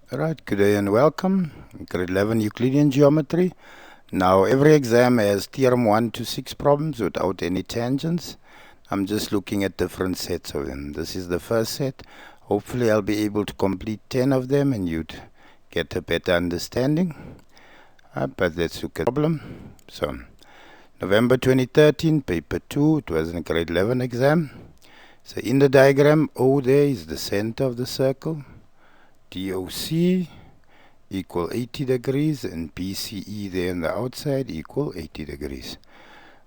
Alright, good day and welcome. Grade 11 Euclidean Geometry. Now, every exam has Theorem 1 to 6 problems without any tangents. I'm just looking at different sets of them. This is the first set. Hopefully, I'll be able to complete 10 of them and you'd get a better understanding. But let's look at the problem. So, November 2013, paper 2. It was a grade 11 exam. So, in the diagram, O there is the center of the circle. DOC equal 80 degrees and BCE there on the outside equal 80 degrees.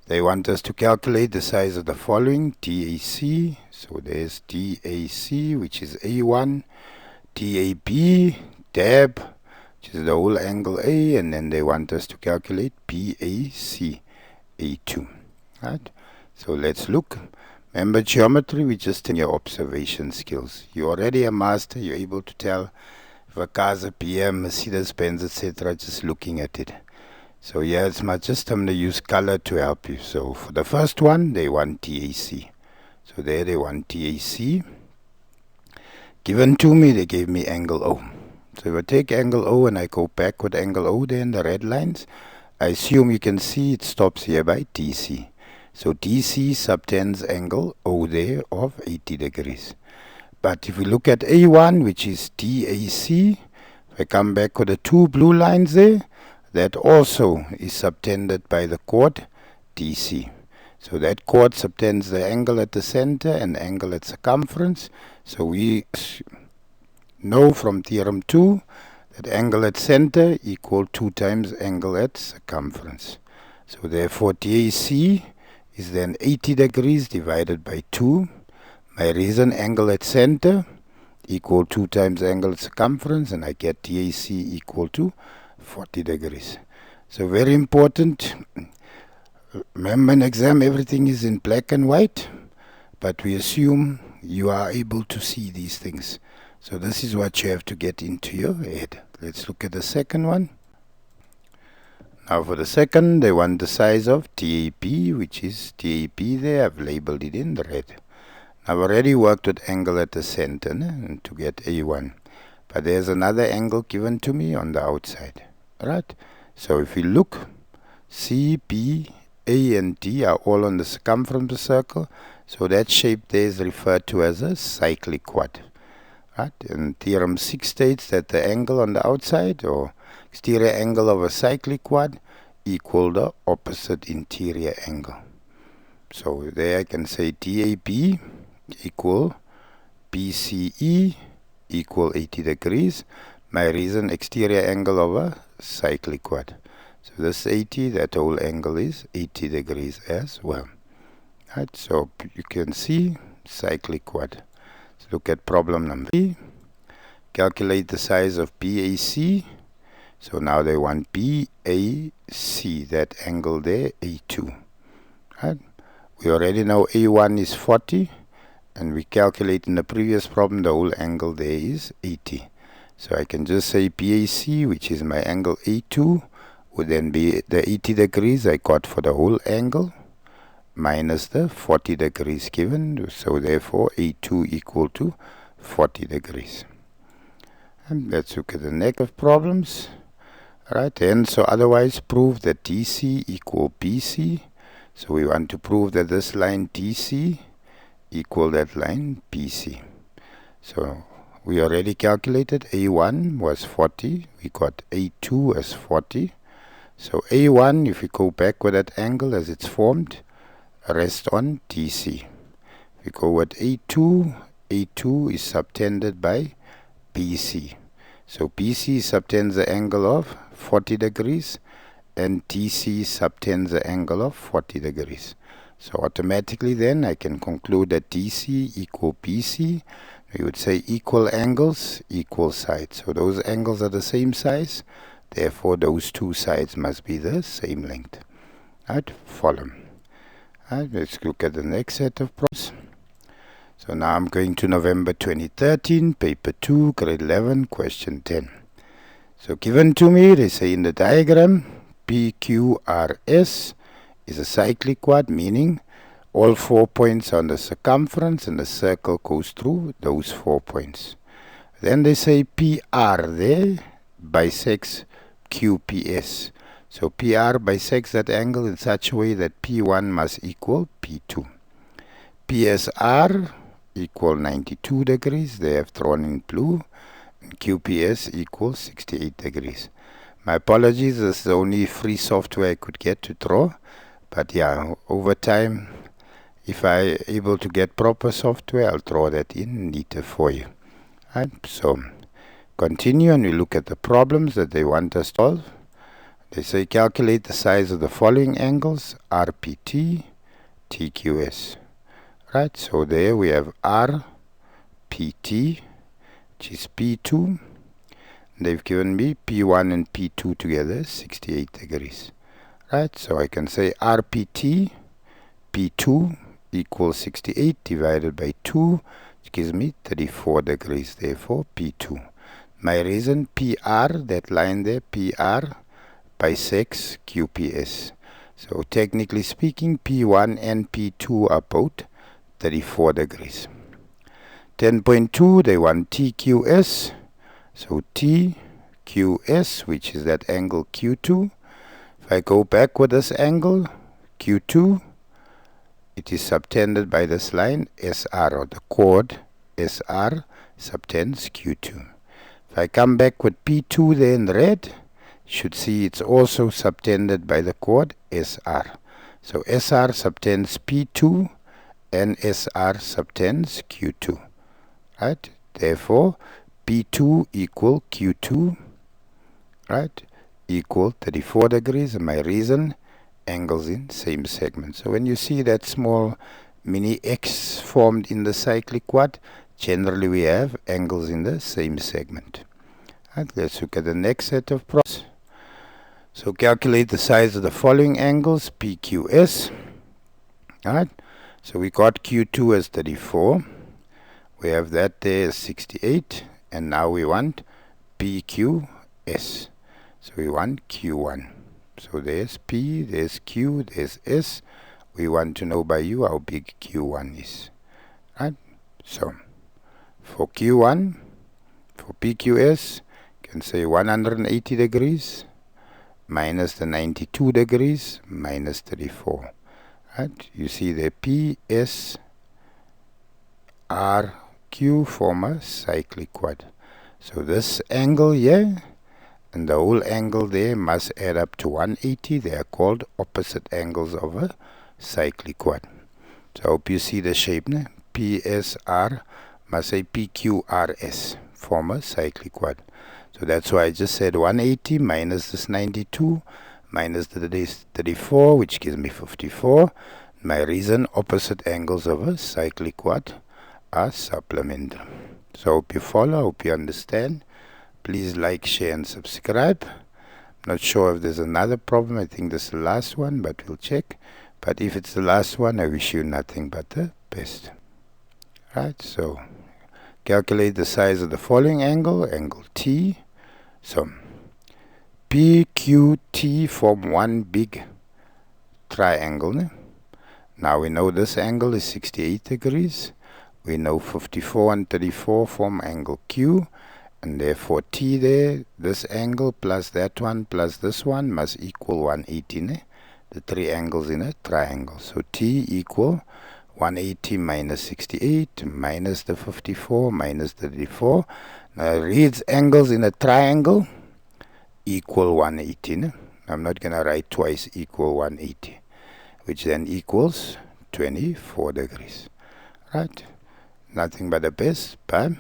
They want us to calculate the size of the following: DAC, so there's DAC, which is A1, DAB, DAB, which is the whole angle A, and then they want us to calculate BAC, A2. Right? So let's look. Remember, geometry, we just in your observation skills. You're already a master, you're able to tell if a car's a PM, Mercedes-Benz, etc., just looking at it. So yeah, it's my just I'm going to use color to help you. So for the first one, they want TAC. So there they want TAC. Given to me, they gave me angle O. So if I take angle O and I go back with angle O there in the red lines, I assume you can see it stops here by DC. So DC subtends angle O there of 80 degrees. But if we look at A1, which is DAC, if I come back with the two blue lines there, that also is subtended by the chord DC. So that chord subtends the angle at the center and angle at circumference. So we know from theorem 2 that angle at center equal 2 times angle at circumference. So therefore DAC is then 80 degrees divided by 2. My reason, angle at center equal 2 times angle at circumference, and I get DAC equal to 40 degrees. So very important. Remember, in exam everything is in black and white, but we assume you are able to see these things. So this is what you have to get into your head. Let's look at the second one. Now for the second, they want the size of TAB, which is TAB there. I've labeled it in the red. I've already worked with angle at the center to get A1. But there's another angle given to me on the outside. Right? So if we look, C, B, A, and D are all on the circumference of the circle. So that shape there is referred to as a cyclic quad. Right? And theorem 6 states that the angle on the outside, or exterior angle of a cyclic quad, equal the opposite interior angle. So there I can say DAB equal BCE equal 80 degrees. My reason, exterior angle of a cyclic quad. So this 80, that whole angle is 80 degrees as well. Right, so you can see cyclic quad. Let's look at problem number 3. Calculate the size of BAC. So now they want BAC, that angle there, A2. Right? We already know A1 is 40, and we calculate in the previous problem the whole angle there is 80. So I can just say BAC, which is my angle A2, would then be the 80 degrees I got for the whole angle, minus the 40 degrees given. So therefore A2 equal to 40 degrees. And let's look at the next of problems. Right, and so otherwise prove that DC equal BC. So we want to prove that this line DC equal that line BC. So we already calculated A1 was 40. We got A2 as 40. So A1, if we go back with that angle as it's formed, rest on DC. If we go with A2, A2 is subtended by BC. So BC subtends the angle of 40 degrees and DC subtends the angle of 40 degrees. So automatically then I can conclude that DC equal BC. We would say equal angles, equal sides. So those angles are the same size. Therefore those two sides must be the same length. Right? Follow. Right, let's look at the next set of problems. So now I'm going to November 2013, paper 2, grade 11, question 10. So given to me, they say in the diagram, PQRS is a cyclic quad, meaning all 4 points on the circumference and the circle goes through those 4 points. Then they say PR there bisects QPS. So PR bisects that angle in such a way that P1 must equal P2. PSR equal 92 degrees. They have thrown in blue. And QPS equals 68 degrees. My apologies, this is the only free software I could get to draw. But yeah, over time, if I able to get proper software, I'll draw that in neater for you. Right, so continue and we look at the problems that they want us to solve. They say calculate the size of the following angles, RPT, TQS. Right, so there we have RPT, which is P2. They've given me P1 and P2 together, 68 degrees. Right, so I can say RPT, P2 equals 68 divided by 2, which gives me 34 degrees, therefore P2. My reason, PR, that line there, PR, bisects QPS. So technically speaking, P1 and P2 are both 34 degrees. 10.2, they want TQS. So TQS, which is that angle Q2. If I go back with this angle, Q2, it is subtended by this line, SR, or the chord SR subtends Q2. If I come back with P2 there in red, you should see it's also subtended by the chord SR. So SR subtends P2 and SR subtends Q2. Right? Therefore, P2 equal Q2, right, equal 34 degrees. And my reason, angles in same segment. So when you see that small mini X formed in the cyclic quad, generally we have angles in the same segment. Right, let's look at the next set of problems. So calculate the size of the following angles, PQS. Right, so we got Q2 as 34. We have that there as 68. And now we want PQS. So we want Q1. So there's P, there's Q, there's S. We want to know by you how big Q1 is. Right? So for Q1, for PQS, you can say 180 degrees minus the 92 degrees minus 34. Right? You see the P, S, R, Q form a cyclic quad. So this angle here and the whole angle there must add up to 180. They are called opposite angles of a cyclic quad. So I hope you see the shape. PSR must say PQRS form a cyclic quad. So that's why I just said 180 minus this 92 minus the 34, which gives me 54. My reason, opposite angles of a cyclic quad are supplementary. So hope you follow, hope you understand. Please like, share and subscribe. Not sure if there's another problem. I think this is the last one, but we'll check. But if it's the last one, I wish you nothing but the best. Right, so calculate the size of the following angle, angle T. So PQT form one big triangle. Now we know this angle is 68 degrees. We know 54 and 34 form angle Q, and therefore T there, this angle plus that one plus this one must equal 180. The three angles in a triangle. So T equal 180 minus 68 minus the 54 minus the 34. Now reads angles in a triangle equal 180. I'm not going to write twice equal 180, which then equals 24 degrees. Right? Nothing but the best. Bye.